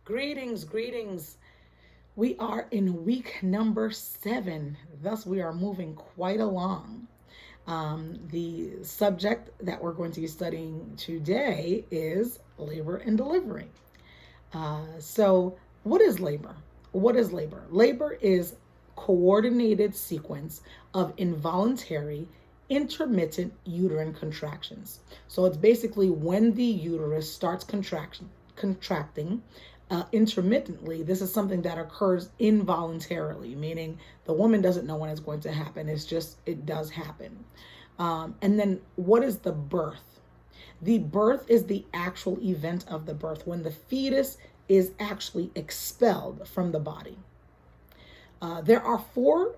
Greetings, greetings. We are in week number 7, thus, we are moving quite along. The subject that we're going to be studying today is labor and delivery. So, what is labor? What is labor? Labor is coordinated sequence of involuntary intermittent uterine contractions. So it's basically when the uterus starts contracting intermittently. This is something that occurs involuntarily, meaning the woman doesn't know when it's going to happen. It does happen. And then what is the birth? The birth is the actual event of the birth, when the fetus is actually expelled from the body. There are 4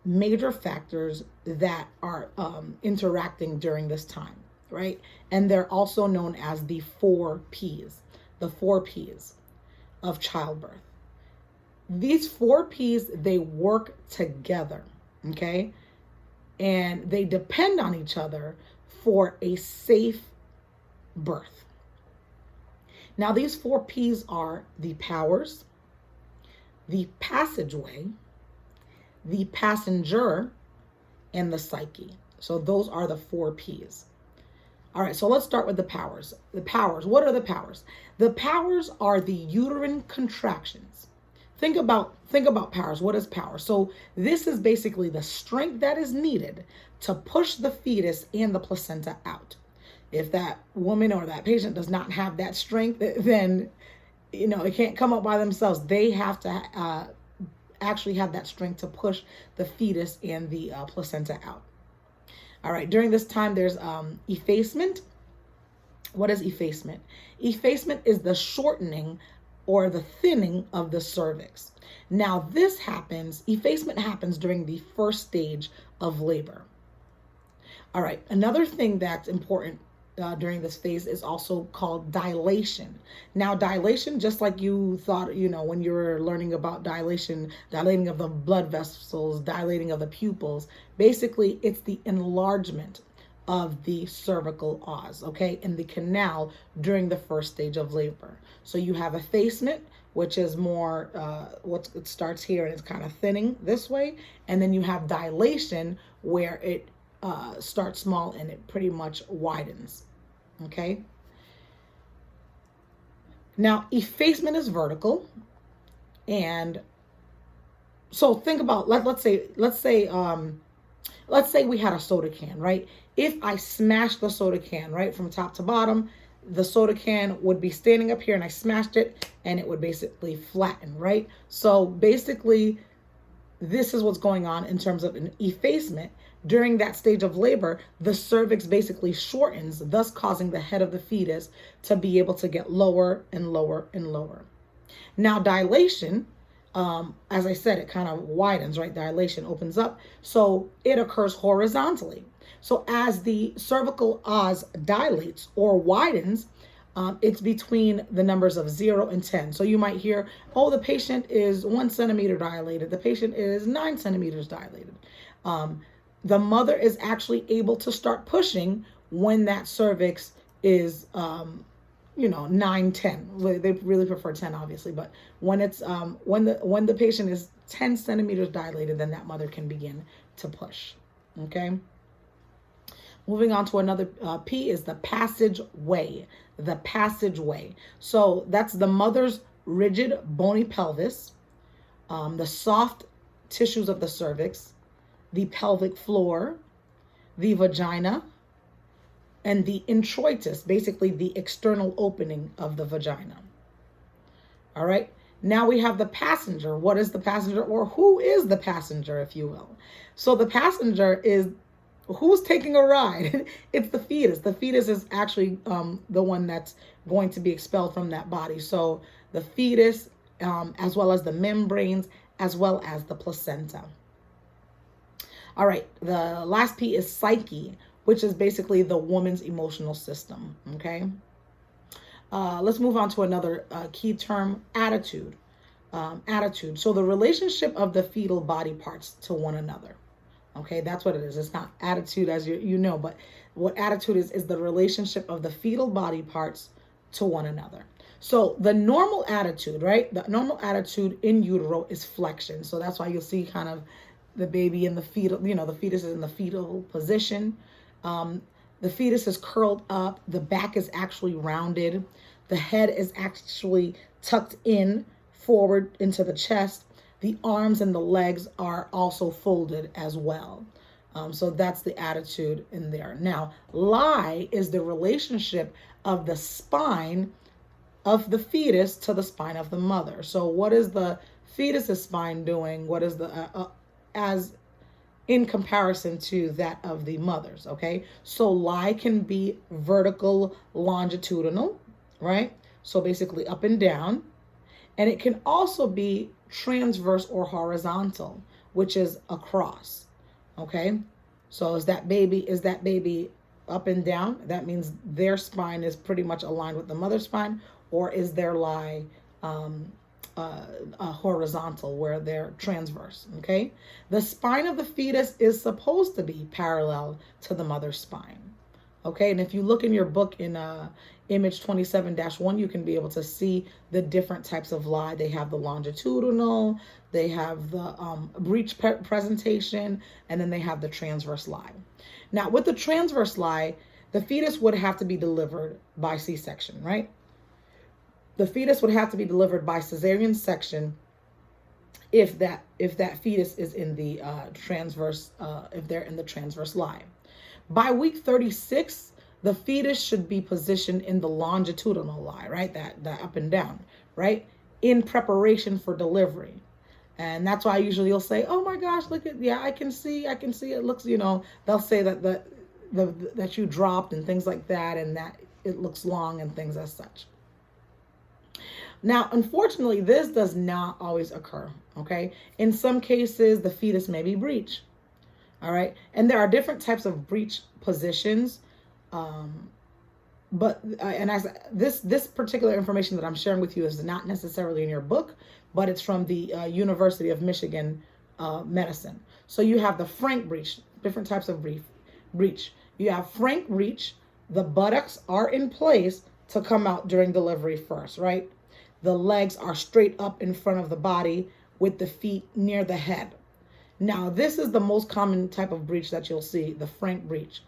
major factors that are interacting during this time, right? And they're also known as the 4 P's, the 4 P's of childbirth. These 4 P's, they work together, okay? And they depend on each other for a safe birth. Now, these 4 P's are the powers, the passageway, the passenger, and the psyche. So those are the 4 P's. All right, so let's start with the powers. The powers, what are the powers? The powers are the uterine contractions. Think about powers. What is power? So this is basically the strength that is needed to push the fetus and the placenta out. If that woman or that patient does not have that strength, then it can't come up by themselves. They have to actually have that strength to push the fetus and the placenta out. All right, during this time, there's effacement. What is effacement? Effacement is the shortening or the thinning of the cervix. Now, effacement happens during the first stage of labor. All right, another thing that's important during this phase is also called dilation. Now, dilation, just like you thought, when you were learning about dilation, dilating of the blood vessels, dilating of the pupils, basically it's the enlargement of the cervical os, okay, in the canal during the first stage of labor. So you have effacement, which is more, it starts here and it's kind of thinning this way. And then you have dilation, where it starts small and it pretty much widens. Okay. Now, effacement is vertical, and so think about let's say we had a soda can, right? If I smashed the soda can right from top to bottom, the soda can would be standing up here, and I smashed it, and it would basically flatten, right? So basically, this is what's going on in terms of an effacement. During that stage of labor, the cervix basically shortens, thus causing the head of the fetus to be able to get lower and lower and lower. Now, dilation, as I said, it kind of widens, right? Dilation opens up, so it occurs horizontally. So as the cervical os dilates or widens, it's between the numbers of 0 and 10. So you might hear, oh, the patient is 1 centimeter dilated. The patient is 9 centimeters dilated. The mother is actually able to start pushing when that cervix is, 9, 10. They really prefer 10, obviously, but when it's when the patient is 10 centimeters dilated, then that mother can begin to push. Okay. Moving on to another P is the passageway. The passageway. So that's the mother's rigid bony pelvis, the soft tissues of the cervix, the pelvic floor, the vagina, and the introitus, basically the external opening of the vagina. All right. Now we have the passenger. What is the passenger, or who is the passenger, if you will? So the passenger is who's taking a ride. It's the fetus. The fetus is actually the one that's going to be expelled from that body. So the fetus, as well as the membranes, as well as the placenta. All right, the last P is psyche, which is basically the woman's emotional system, okay? Let's move on to another key term, attitude. Attitude. So the relationship of the fetal body parts to one another. Okay, that's what it is. It's not attitude as you know, but what attitude is the relationship of the fetal body parts to one another. So the normal attitude, right? The normal attitude in utero is flexion. So that's why you'll see kind of the baby in the fetal, the fetus is in the fetal position. The fetus is curled up. The back is actually rounded. The head is actually tucked in forward into the chest. The arms and the legs are also folded as well. So that's the attitude in there. Now, lie is the relationship of the spine of the fetus to the spine of the mother. So what is the fetus's spine doing? What is the as in comparison to that of the mother's? Okay, so lie can be vertical, longitudinal, right? So basically up and down, and it can also be transverse or horizontal, which is across. Okay, so is that baby up and down? That means their spine is pretty much aligned with the mother's spine, or is their lie horizontal where they're transverse? Okay, the spine of the fetus is supposed to be parallel to the mother's spine. Okay, and if you look in your book in image 27-1, you can be able to see the different types of lie. They have the longitudinal, they have the breech presentation, and then they have the transverse lie. Now, with the transverse lie, the fetus would have to be delivered by C-section, right? The fetus would have to be delivered by cesarean section if that fetus is in the transverse, if they're in the transverse lie. By week 36, the fetus should be positioned in the longitudinal lie, right? That up and down, right? In preparation for delivery. And that's why usually you'll say, oh my gosh, look at, yeah, I can see it looks, they'll say that that you dropped and things like that, and that it looks long and things as such. Now, unfortunately, this does not always occur, okay? In some cases, the fetus may be breech, all right? And there are different types of breech positions, this particular information that I'm sharing with you is not necessarily in your book, but it's from the University of Michigan Medicine. So you have the frank breech, different types of breech. You have frank breech. The buttocks are in place to come out during delivery first, right? The legs are straight up in front of the body with the feet near the head. Now, this is the most common type of breech that you'll see, the frank breech.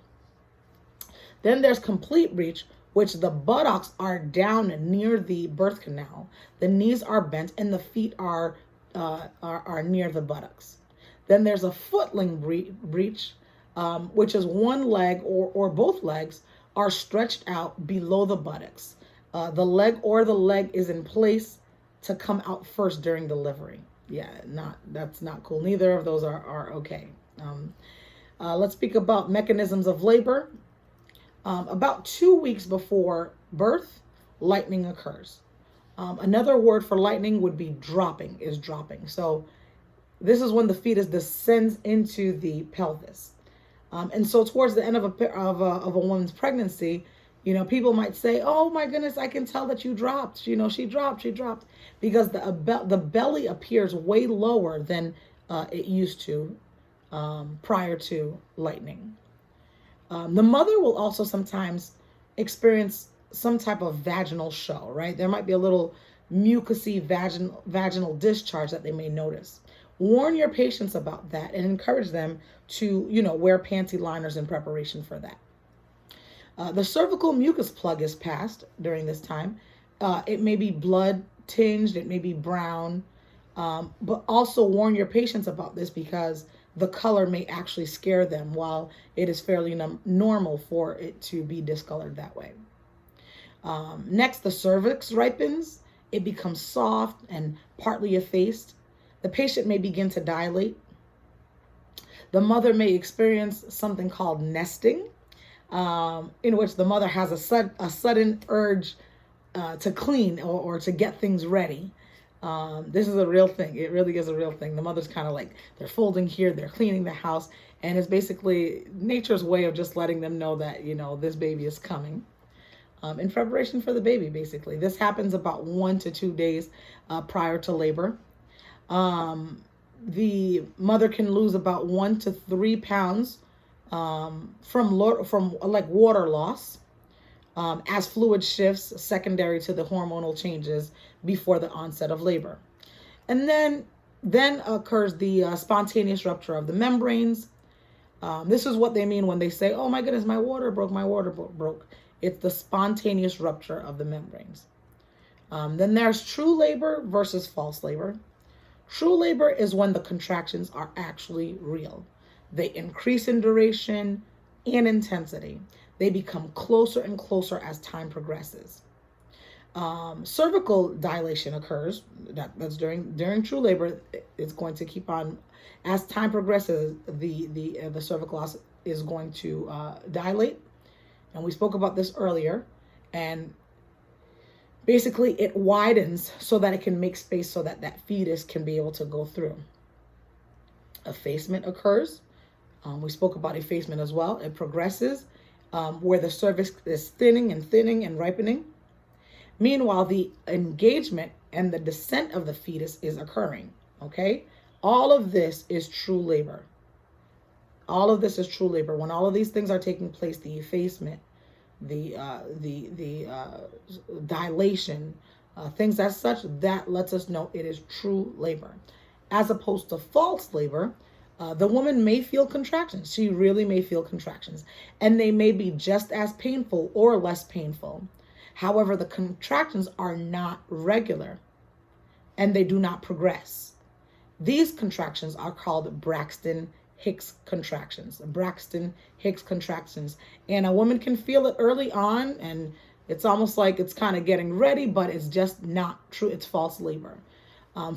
Then there's complete breech, which the buttocks are down near the birth canal. The knees are bent and the feet are near the buttocks. Then there's a footling breech, which is one leg or both legs are stretched out below the buttocks. The leg is in place to come out first during delivery. Yeah, that's not cool. Neither of those are okay. Let's speak about mechanisms of labor. About 2 weeks before birth, lightning occurs. Another word for lightning would be dropping. So this is when the fetus descends into the pelvis. And so towards the end of a woman's pregnancy, people might say, oh my goodness, I can tell that you dropped. She dropped, because the belly appears way lower than it used to prior to lightning. The mother will also sometimes experience some type of vaginal show, right? There might be a little mucousy vaginal discharge that they may notice. Warn your patients about that and encourage them to, wear panty liners in preparation for that. The cervical mucus plug is passed during this time. It may be blood tinged, it may be brown, but also warn your patients about this because the color may actually scare them while it is fairly normal for it to be discolored that way. Next, the cervix ripens. It becomes soft and partly effaced. The patient may begin to dilate. The mother may experience something called nesting, in which the mother has a sudden urge to clean or to get things ready. This is a real thing. It really is a real thing. The mother's kind of like, they're folding here, they're cleaning the house, and it's basically nature's way of just letting them know that, this baby is coming. In preparation for the baby, basically. This happens about 1 to 2 days prior to labor. The mother can lose about 1 to 3 pounds from like water loss. as fluid shifts secondary to the hormonal changes before the onset of labor. And then occurs the spontaneous rupture of the membranes. This is what they mean when they say, oh my goodness, my water broke. It's the spontaneous rupture of the membranes. Then there's true labor versus false labor. True labor is when the contractions are actually real. They increase in duration and intensity. They become closer and closer as time progresses. Cervical dilation occurs. That's during true labor. It's going to keep on as time progresses. The cervical is going to dilate, and we spoke about this earlier. And basically, it widens so that it can make space so that that fetus can be able to go through. Effacement occurs. We spoke about effacement as well. It progresses where the cervix is thinning and ripening. Meanwhile, the engagement and the descent of the fetus is occurring, okay? All of this is true labor. All of this is true labor. When all of these things are taking place, the effacement, the dilation, things as such, that lets us know it is true labor. As opposed to false labor, the woman may feel contractions. She really may feel contractions. And they may be just as painful or less painful. However, the contractions are not regular and they do not progress. These contractions are called Braxton Hicks contractions. Braxton Hicks contractions. And a woman can feel it early on and it's almost like it's kind of getting ready, but it's just not true. It's false labor.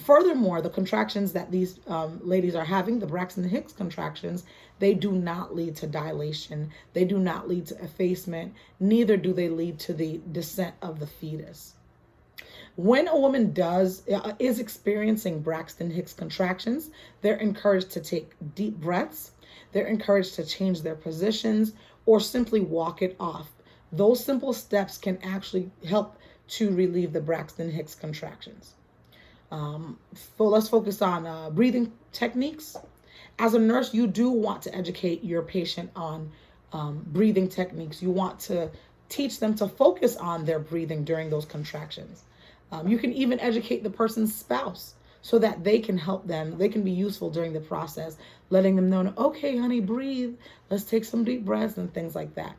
Furthermore, the contractions that these ladies are having, the Braxton Hicks contractions, they do not lead to dilation. They do not lead to effacement. Neither do they lead to the descent of the fetus. When a woman is experiencing Braxton Hicks contractions, they're encouraged to take deep breaths. They're encouraged to change their positions or simply walk it off. Those simple steps can actually help to relieve the Braxton Hicks contractions. Let's focus on breathing techniques. As a nurse, you do want to educate your patient on breathing techniques. You want to teach them to focus on their breathing during those contractions. You can even educate the person's spouse so that they can help them. They can be useful during the process, letting them know, okay, honey, breathe. Let's take some deep breaths and things like that.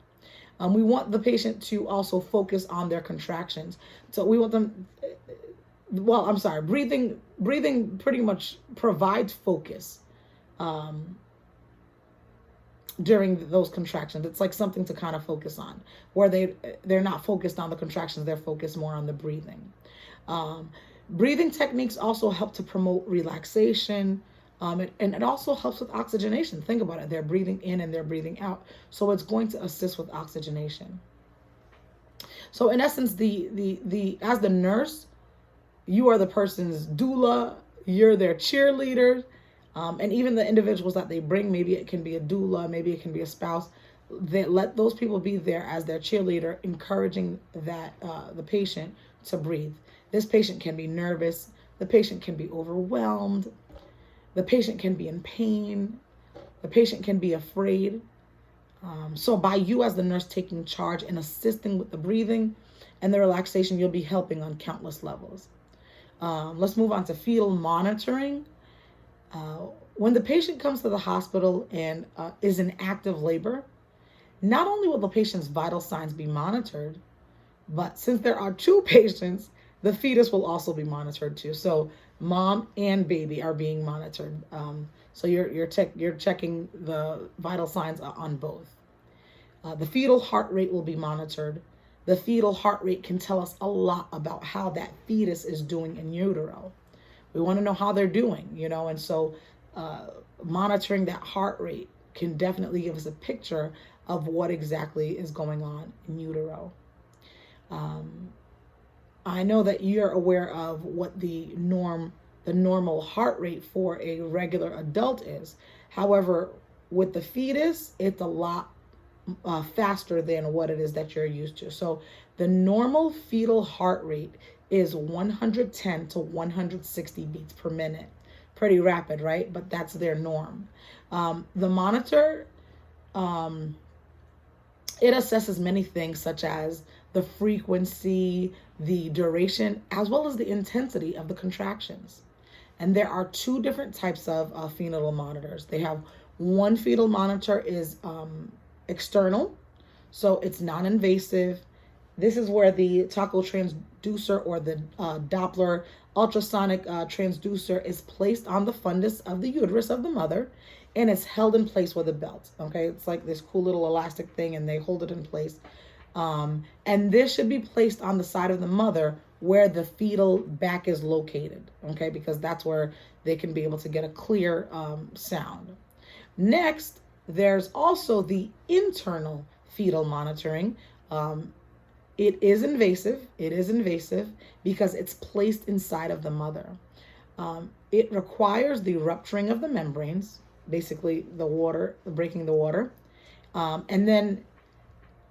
We want the patient to also focus on their contractions. So we want them... breathing pretty much provides focus during those contractions. It's like something to kind of focus on, where they're not focused on the contractions, they're focused more on the breathing. Breathing techniques also help to promote relaxation, and it also helps with oxygenation. Think about it. They're breathing in and they're breathing out, so it's going to assist with oxygenation. So in essence, as the nurse, you are the person's doula, you're their cheerleader, and even the individuals that they bring, maybe it can be a doula, maybe it can be a spouse, they let those people be there as their cheerleader, encouraging that the patient to breathe. This patient can be nervous, the patient can be overwhelmed, the patient can be in pain, the patient can be afraid. So by you as the nurse taking charge and assisting with the breathing and the relaxation, you'll be helping on countless levels. Let's move on to fetal monitoring. When the patient comes to the hospital and is in active labor, not only will the patient's vital signs be monitored, but since there are two patients, the fetus will also be monitored too. So mom and baby are being monitored. So you're checking the vital signs on both. The fetal heart rate will be monitored. The fetal heart rate can tell us a lot about how that fetus is doing in utero. We want to know how they're doing, and so monitoring that heart rate can definitely give us a picture of what exactly is going on in utero. I know that you're aware of what the normal heart rate for a regular adult is. However, with the fetus, it's a lot faster than what it is that you're used to. So the normal fetal heart rate is 110 to 160 beats per minute. Pretty rapid, right? But that's their norm. The monitor It assesses many things such as the frequency, the duration, as well as the intensity of the contractions. And there are two different types of fetal monitors. They have one fetal monitor is external, so it's non-invasive. This is where the taco transducer or the Doppler ultrasonic transducer is placed on the fundus of the uterus of the mother, and it's held in place with a belt. Okay, it's like this cool little elastic thing, and they hold it in place. And this should be placed on the side of the mother where the fetal back is located. Okay, because that's where they can be able to get a clear sound. Next, there's also the internal fetal monitoring. It is invasive. It is invasive because it's placed inside of the mother. It requires the rupturing of the membranes, basically the water, breaking the water. And then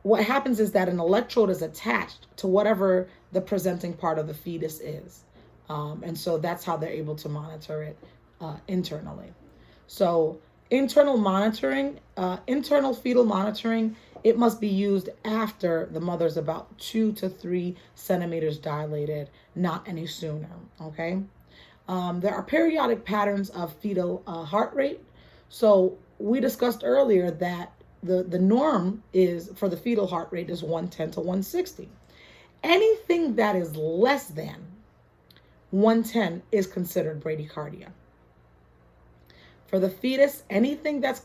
what happens is that an electrode is attached to whatever the presenting part of the fetus is. And so that's how they're able to monitor it internally. So internal monitoring, internal fetal monitoring, it must be used after the mother's about 2 to 3 centimeters dilated, not any sooner, okay? There are periodic patterns of fetal heart rate. So we discussed earlier that the norm is for the fetal heart rate is 110 to 160. Anything that is less than 110 is considered bradycardia. For the fetus, anything that is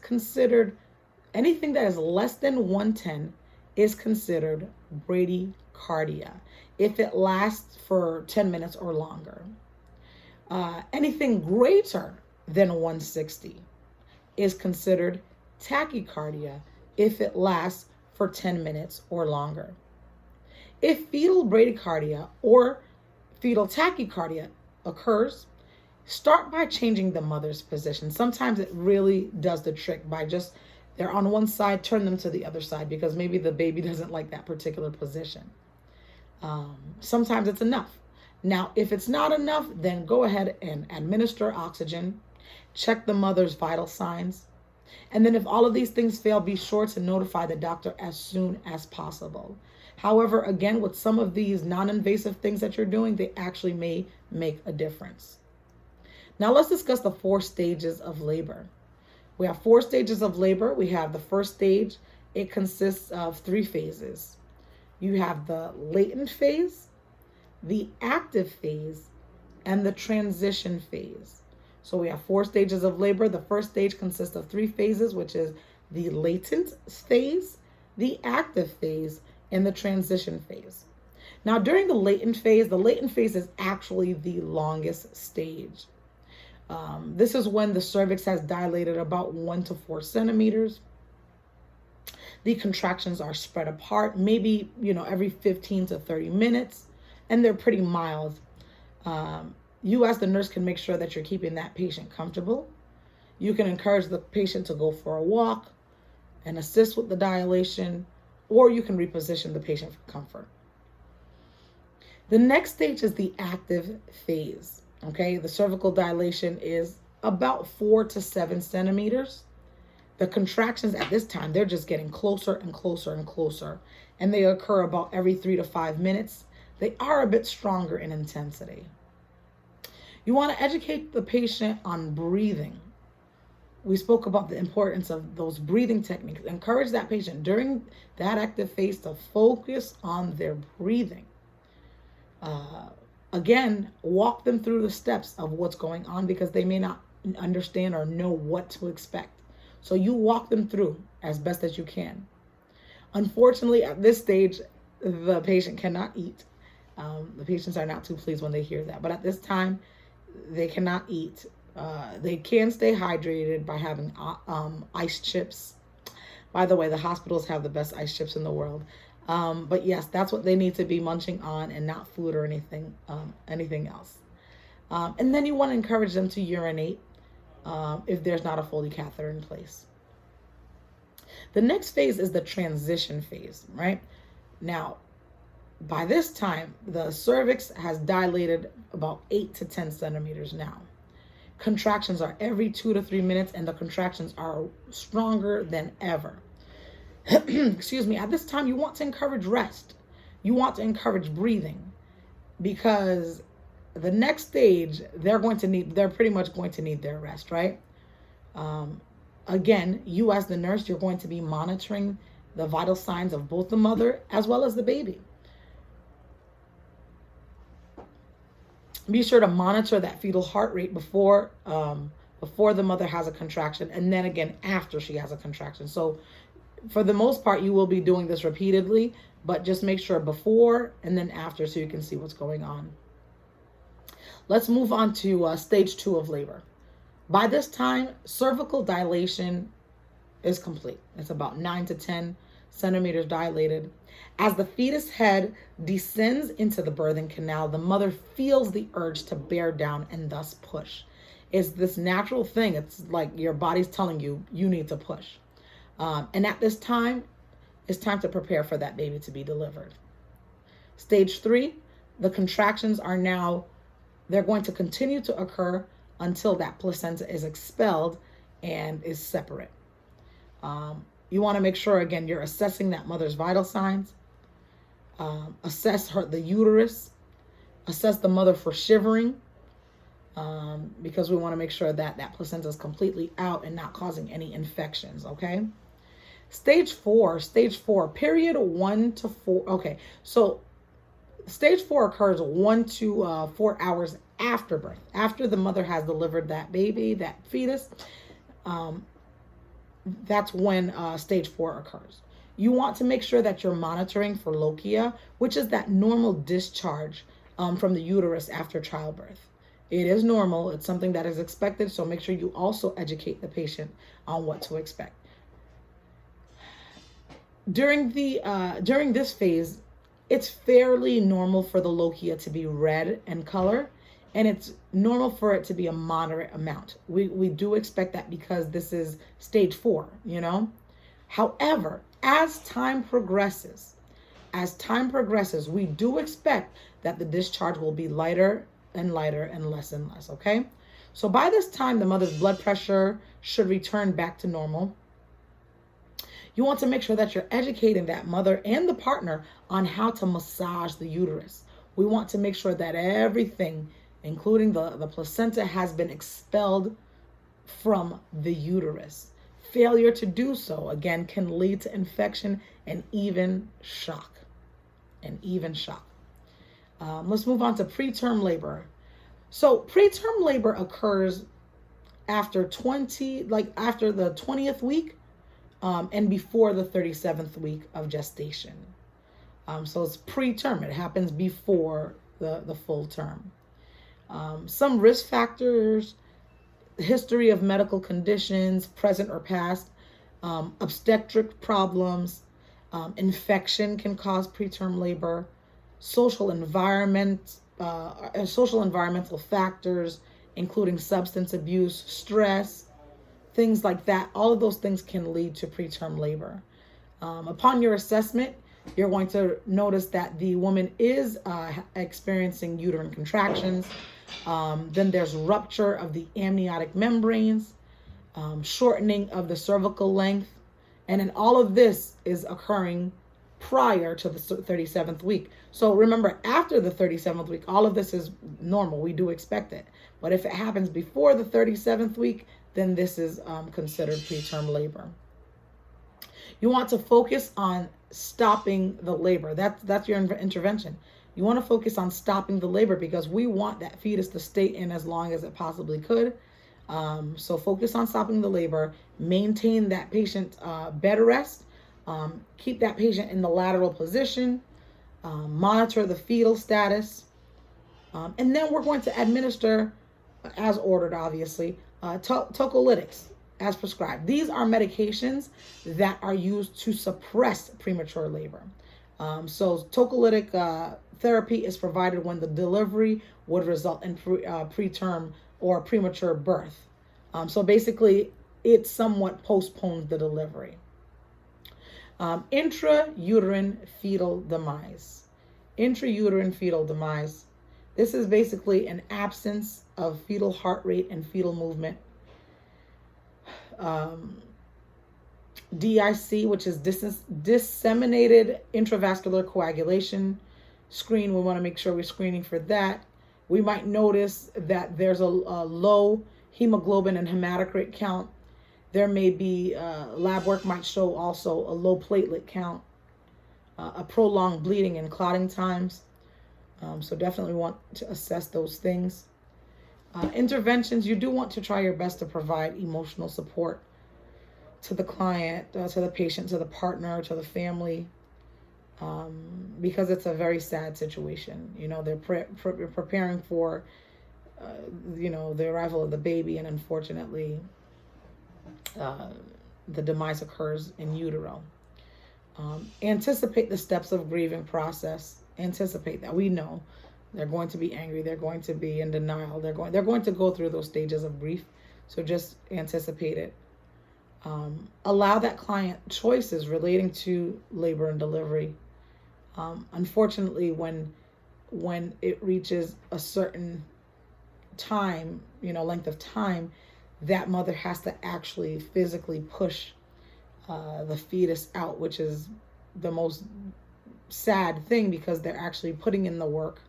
less than 110 is considered bradycardia if it lasts for 10 minutes or longer. Anything greater than 160 is considered tachycardia if it lasts for 10 minutes or longer. If fetal bradycardia or fetal tachycardia occurs, start by changing the mother's position. Sometimes it really does the trick by just, they're on one side, turn them to the other side because maybe the baby doesn't like that particular position. Sometimes it's enough. Now, if it's not enough, then go ahead and administer oxygen, check the mother's vital signs. And then if all of these things fail, be sure to notify the doctor as soon as possible. However, again, with some of these non-invasive things that you're doing, they actually may make a difference. Now let's discuss the 4 stages of labor. We have 4 stages of labor. We have the first stage. It consists of 3 phases. You have the latent phase, the active phase, and the transition phase. So we have 4 stages of labor. The first stage consists of 3 phases, which is the latent phase, the active phase, and the transition phase. Now during the latent phase is actually the longest stage. This is when the cervix has dilated about 1 to 4 centimeters. The contractions are spread apart, maybe, every 15 to 30 minutes, and they're pretty mild. You as the nurse can make sure that you're keeping that patient comfortable. You can encourage the patient to go for a walk and assist with the dilation, or you can reposition the patient for comfort. The next stage is the active phase. Okay, the cervical dilation is about 4 to 7 centimeters. The contractions at this time, they're just getting closer and closer and closer, and they occur about every 3 to 5 minutes. They are a bit stronger in intensity. You want to educate the patient on breathing. We spoke about the importance of those breathing techniques. Encourage that patient during that active phase to focus on their breathing. Again, walk them through the steps of what's going on because they may not understand or know what to expect. So you walk them through as best as you can. Unfortunately, at this stage, the patient cannot eat. The patients are not too pleased when they hear that. But at this time, they cannot eat. They can stay hydrated by having ice chips. By the way, the hospitals have the best ice chips in the world. But yes, that's what they need to be munching on and not food or anything else. And then you want to encourage them to urinate if there's not a Foley catheter in place. The next phase is the transition phase, right? Now, by this time, the cervix has dilated about 8 to 10 centimeters now. Contractions are every 2 to 3 minutes, and the contractions are stronger than ever. Excuse me. At this time, you want to encourage rest. You want to encourage breathing, because the next stage, they're pretty much going to need their rest, right? Again, you as the nurse, you're going to be monitoring the vital signs of both the mother as well as the baby. Be sure to monitor that fetal heart rate before the mother has a contraction, and then again after she has a contraction. So for the most part, you will be doing this repeatedly, but just make sure before and then after so you can see what's going on. Let's move on to stage 2 of labor. By this time, cervical dilation is complete. It's about 9 to 10 centimeters dilated. As the fetus head descends into the birthing canal, the mother feels the urge to bear down and thus push. It's this natural thing. It's like your body's telling you, you need to push. And at this time, it's time to prepare for that baby to be delivered. Stage 3, the contractions are now, they're going to continue to occur until that placenta is expelled and is separate. You want to make sure, again, you're assessing that mother's vital signs. Assess the uterus. Assess the mother for shivering, because we want to make sure that that placenta is completely out and not causing any infections, okay? Stage 4, period 1 to 4. Okay, so stage 4 occurs 1 to 4 hours after birth, after the mother has delivered that baby, that fetus. That's when stage 4 occurs. You want to make sure that you're monitoring for lochia, which is that normal discharge from the uterus after childbirth. It is normal. It's something that is expected. So make sure you also educate the patient on what to expect. During this phase, it's fairly normal for the lochia to be red in color, and it's normal for it to be a moderate amount. We do expect that because this is stage 4, you know. However, as time progresses, we do expect that the discharge will be lighter and lighter and less, okay? So by this time, the mother's blood pressure should return back to normal. You want to make sure that you're educating that mother and the partner on how to massage the uterus. We want to make sure that everything, including the placenta, has been expelled from the uterus. Failure to do so, again, can lead to infection and even shock. Let's move on to preterm labor. So preterm labor occurs after the 20th week and before the 37th week of gestation. So it's preterm. It happens before the full term. Some risk factors: history of medical conditions, present or past, obstetric problems, infection can cause preterm labor, social environmental factors, including substance abuse, stress, things like that. All of those things can lead to preterm labor. Upon your assessment, you're going to notice that the woman is experiencing uterine contractions. Then there's rupture of the amniotic membranes, shortening of the cervical length, and then all of this is occurring prior to the 37th week. So remember, after the 37th week, all of this is normal. We do expect it. But if it happens before the 37th week, then this is considered preterm labor. You want to focus on stopping the labor. That's your intervention. You want to focus on stopping the labor because we want that fetus to stay in as long as it possibly could. So focus on stopping the labor. Maintain that patient bed rest. Keep that patient in the lateral position. Monitor the fetal status. And then we're going to administer, as ordered, obviously, tocolytics as prescribed. These are medications that are used to suppress premature labor. So tocolytic therapy is provided when the delivery would result in preterm or premature birth. So basically, it somewhat postpones the delivery. Intrauterine fetal demise. Intrauterine fetal demise. This is basically an absence of fetal heart rate and fetal movement. DIC, which is disseminated intravascular coagulation screen. We want to make sure we're screening for that. We might notice that there's a low hemoglobin and hematocrit count. There may be, lab work might show also a low platelet count, a prolonged bleeding and clotting times. So definitely want to assess those things. Interventions, you do want to try your best to provide emotional support to the client, to the patient, to the partner, to the family, because it's a very sad situation. You know, they're preparing for, the arrival of the baby, and unfortunately, the demise occurs in utero. Anticipate the steps of grieving process. Anticipate that. We know they're going to be angry. They're going to be in denial. They're going to go through those stages of grief. So just anticipate it. Allow that client choices relating to labor and delivery. Unfortunately, when it reaches a certain time, length of time, that mother has to actually physically push the fetus out, which is the most sad thing because they're actually putting in the work.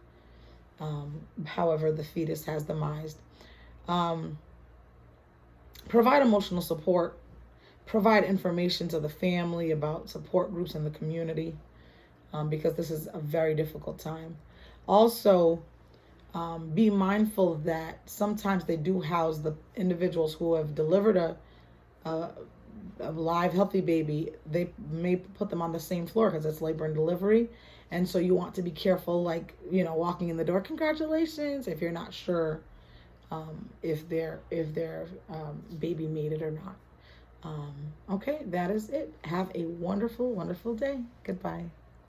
However, the fetus has demised. Provide emotional support. Provide information to the family about support groups in the community, because this is a very difficult time. Also, be mindful that sometimes they do house the individuals who have delivered a live, healthy baby. They may put them on the same floor because it's labor and delivery. And so you want to be careful, like, walking in the door, congratulations, if you're not sure if their baby made it or not. Okay, that is it. Have a wonderful, wonderful day. Goodbye.